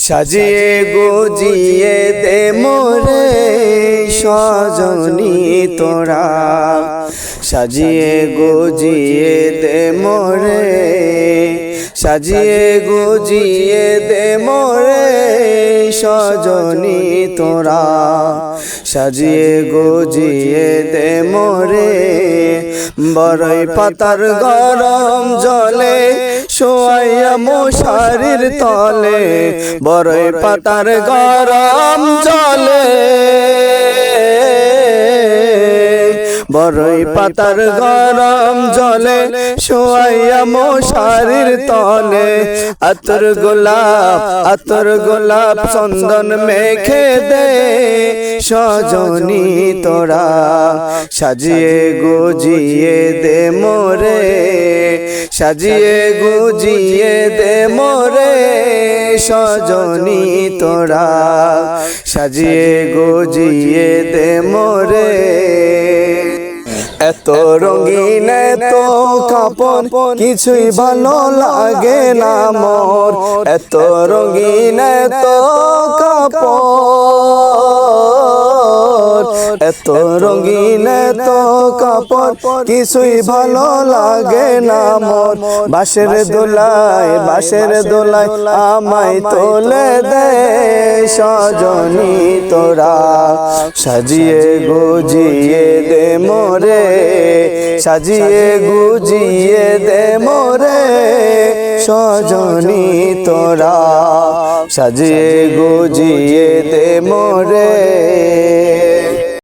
সাজিয়ে গুজিয়ে দে মোরে সজনী তোরা, সাজিয়ে গুজিয়ে দে মোরে, সাজিয়ে গুজিয়ে দে মোরে সজনী তোরা, সাজিয়ে গুজিয়ে দে মোরে। বরই পাতার গরম জলে শোয়াইয়া মশারির তলে, বরই পাতার গরম জলে, বরই পাতার গরম জলে শোয়াইয়া মশারির তলে। আতর গোলাপ চন্দন মেখে দে সজনী তোরা, সাজিয়ে গুজিয়ে দে মোরে, সাজিয়ে গুজিয়ে দে মোরে সজনী তোরা, সাজিয়ে গুজিয়ে দে মোরে। এত রঙিন এত কাপড় কিছুই ভালো লাগে না মোর, এত রঙিন এত কাপড়, এত রঙিন এত কাপড় কিছুই ভালো লাগে না মোর। বাঁশের দোলায় আমায় তোলে দে সজনী তোরা, সাজিয়ে গুজিয়ে দে মোরে, সাজিয়ে গুজিয়ে দে মোরে সজনী তোরা, সাজিয়ে গুজিয়ে দে মোরে।